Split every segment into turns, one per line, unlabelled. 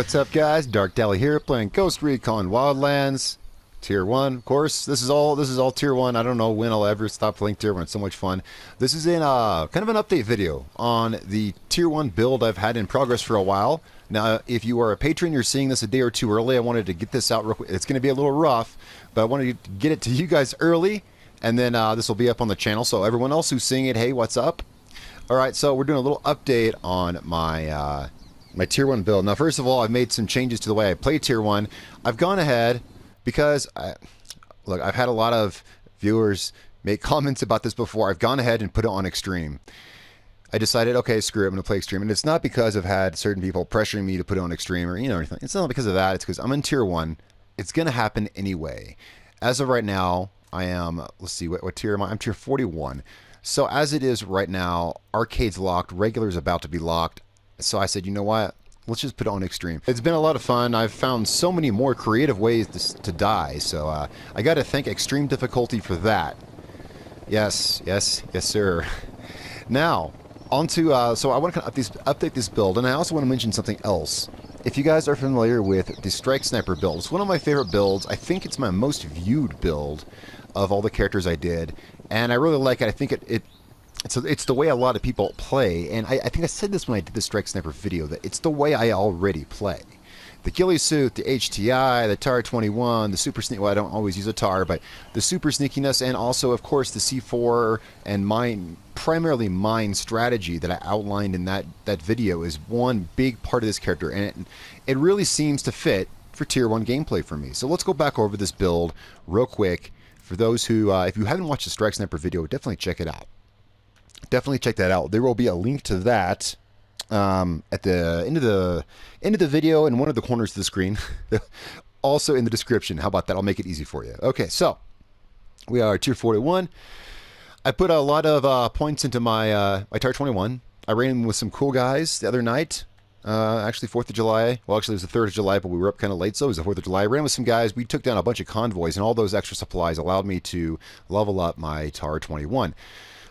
What's up, guys? Darkdally here, playing Ghost Recon Wildlands, Tier 1. Of course, this is all Tier 1. I don't know when I'll ever stop playing Tier 1. It's so much fun. This is in kind of an update video on the Tier 1 build I've had in progress for a while. Now, if you are a patron, you're seeing this a day or two early. I wanted to get this out real quick. It's going to be a little rough, but I wanted to get it to you guys early, and then this will be up on the channel. So everyone else who's seeing it, hey, what's up? All right, so we're doing a little update on my my Tier 1 build. Now, first of all, I've made some changes to the way I play Tier 1. I've gone ahead because, look, I've had a lot of viewers make comments about this before. I've gone ahead and put it on Extreme. I decided, okay, screw it, I'm going to play Extreme. And it's not because I've had certain people pressuring me to put it on Extreme or, anything. It's not because of that. It's because I'm in Tier 1. It's going to happen anyway. As of right now, I am, let's see, what tier am I? I'm Tier 41. So as it is right now, Arcade's locked, Regular's about to be locked. So I said, you know what? Let's just put it on Extreme. It's been a lot of fun. I've found so many more creative ways to die. So I got to thank Extreme difficulty for that. Yes, sir. Now, onto, so I want to kind of update this build. And I also want to mention something else. If you guys are familiar with the Strike Sniper build, it's one of my favorite builds. I think it's my most viewed build of all the characters I did. And I really like it. I think it's the way a lot of people play, and I think I said this when I did the Strike Sniper video, that it's the way I already play. The ghillie suit, the HTI, the TAR 21, the super sneak. Well, I don't always use a TAR, but the super sneakiness, and also, of course, the C4 and primarily mine strategy that I outlined in that video is one big part of this character, and it really seems to fit for Tier 1 gameplay for me. So let's go back over this build real quick. For those who, if you haven't watched the Strike Sniper video, definitely check it out. Definitely check that out. There will be a link to that at the end of the video in one of the corners of the screen. Also in the description. How about that? I'll make it easy for you. Okay, so we are Tier 41. I put a lot of points into my my TAR 21. I ran with some cool guys the other night. Actually, 4th of July. Well, actually, it was the 3rd of July, but we were up kind of late, so it was the 4th of July. I ran with some guys. We took down a bunch of convoys, and all those extra supplies allowed me to level up my TAR 21.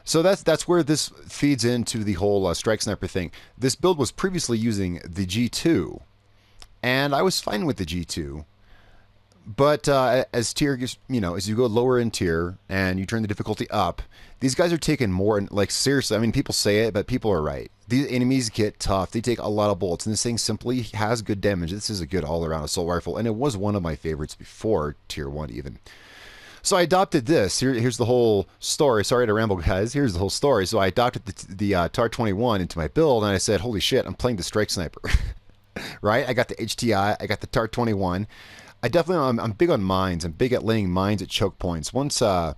So that's where this feeds into the whole Strike Sniper thing. This build was previously using the G2, and I was fine with the G2. But as tier, as you go lower in tier and you turn the difficulty up, these guys are taking more. Like, seriously, I mean, people say it, but people are right. These enemies get tough. They take a lot of bullets, and this thing simply has good damage. This is a good all-around assault rifle, and it was one of my favorites before Tier 1 even. So I adopted this. Here's the whole story. Sorry to ramble, guys. Here's the whole story. So I adopted the TAR 21 into my build, and I said, holy shit, I'm playing the Strike Sniper. Right? I got the HTI. I got the TAR 21. I'm big on mines. I'm big at laying mines at choke points. Once that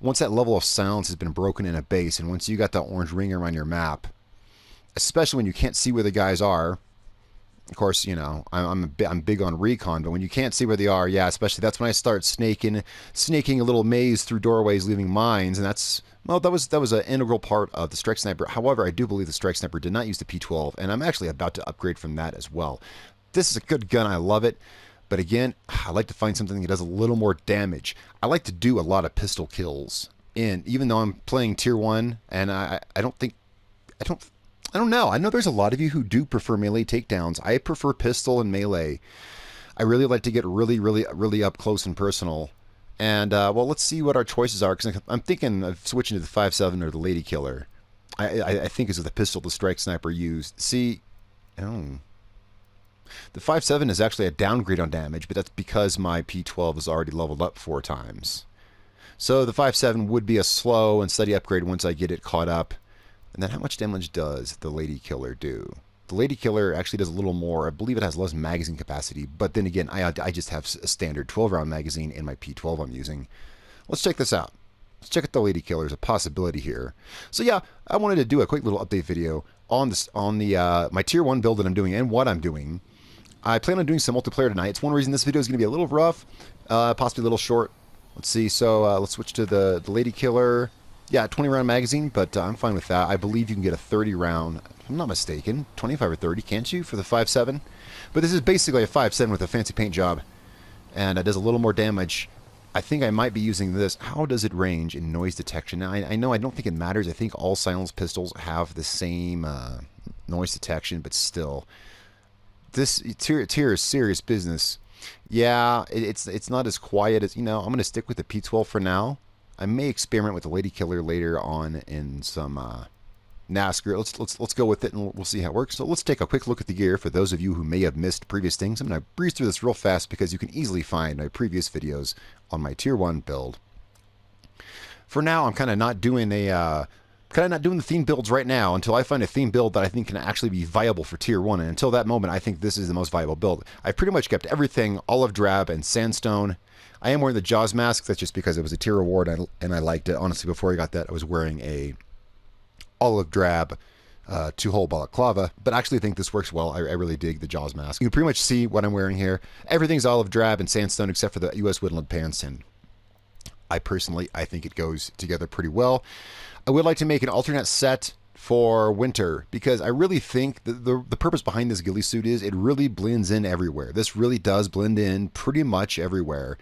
level of silence has been broken in a base, and once you got that orange ring around your map, especially when you can't see where the guys are. Of course, I'm big on recon, but when you can't see where they are, yeah, especially that's when I start snaking a little maze through doorways, leaving mines, and that was an integral part of the Strike Sniper. However, I do believe the Strike Sniper did not use the P12, and I'm actually about to upgrade from that as well. This is a good gun, I love it, but again, I like to find something that does a little more damage. I like to do a lot of pistol kills, even though I'm playing Tier 1, and I don't know. I know there's a lot of you who do prefer melee takedowns. I prefer pistol and melee. I really like to get really up close and personal. And, well, let's see what our choices are, because I'm thinking of switching to the 5.7 or the Lady Killer. I think is the pistol the Strike Sniper used. See, the 5.7 is actually a downgrade on damage, but that's because my P12 is already leveled up 4 times. So the 5.7 would be a slow and steady upgrade once I get it caught up. And then how much damage does the Lady Killer do? The Lady Killer actually does a little more. I believe it has less magazine capacity. But then again, I just have a standard 12-round magazine in my P12 I'm using. Let's check this out. Let's check out the Lady Killer as a possibility here. So yeah, I wanted to do a quick little update video on my Tier 1 build that I'm doing and what I'm doing. I plan on doing some multiplayer tonight. It's one reason this video is going to be a little rough, possibly a little short. Let's see. So let's switch to the Lady Killer. Yeah, 20-round magazine, but I'm fine with that. I believe you can get a 30-round, if I'm not mistaken, 25 or 30, can't you, for the 5.7? But this is basically a 5.7 with a fancy paint job, and it does a little more damage. I think I might be using this. How does it range in noise detection? Now, I know I don't think it matters. I think all silenced pistols have the same noise detection, but still. This tier is serious business. Yeah, it's not as quiet as, I'm going to stick with the P12 for now. I may experiment with the Lady Killer later on in some NASCAR. Let's go with it, and we'll see how it works. So let's take a quick look at the gear for those of you who may have missed previous things. I'm going to breeze through this real fast because you can easily find my previous videos on my tier 1 build. For now, I'm kind of not doing the theme builds right now until I find a theme build that I think can actually be viable for tier 1. And until that moment, I think this is the most viable build. I've pretty much kept everything olive drab and sandstone. I am wearing the Jaws mask. That's just because it was a tier reward and I liked it. Honestly, before I got that, I was wearing a olive drab 2-hole balaclava, but I actually think this works well. I really dig the Jaws mask. You can pretty much see what I'm wearing here. Everything's olive drab and sandstone except for the U.S. woodland pants, and I think it goes together pretty well. I would like to make an alternate set for winter because I really think the purpose behind this ghillie suit is it really blends in everywhere. This really does blend in pretty much everywhere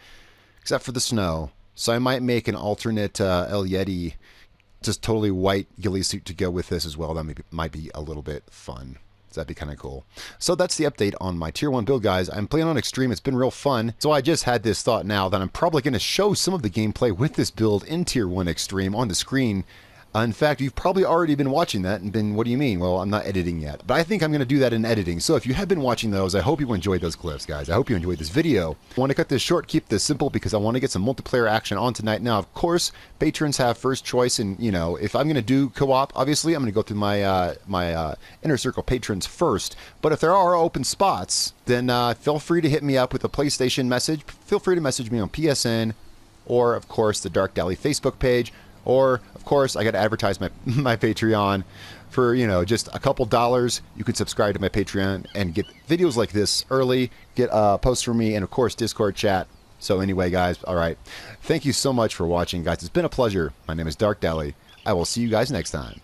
except for the snow. So I might make an alternate El Yeti, just totally white ghillie suit to go with this as well. That might be a little bit fun. So that'd be kind of cool. So that's the update on my tier 1 build, guys. I'm playing on Extreme. It's been real fun. So I just had this thought now that I'm probably going to show some of the gameplay with this build in tier 1 Extreme on the screen. In fact, you've probably already been watching that and been, what do you mean? Well, I'm not editing yet. But I think I'm going to do that in editing. So if you have been watching those, I hope you enjoyed those clips, guys. I hope you enjoyed this video. I want to cut this short, keep this simple, because I want to get some multiplayer action on tonight. Now, of course, patrons have first choice. And, if I'm going to do co-op, obviously, I'm going to go through my Inner Circle patrons first. But if there are open spots, then feel free to hit me up with a PlayStation message. Feel free to message me on PSN or, of course, the Darkdally Facebook page. Or, of course, I got to advertise my Patreon for, just a couple dollars. You can subscribe to my Patreon and get videos like this early, get posts from me, and, of course, Discord chat. So anyway, guys, all right. Thank you so much for watching, guys. It's been a pleasure. My name is Darkdally. I will see you guys next time.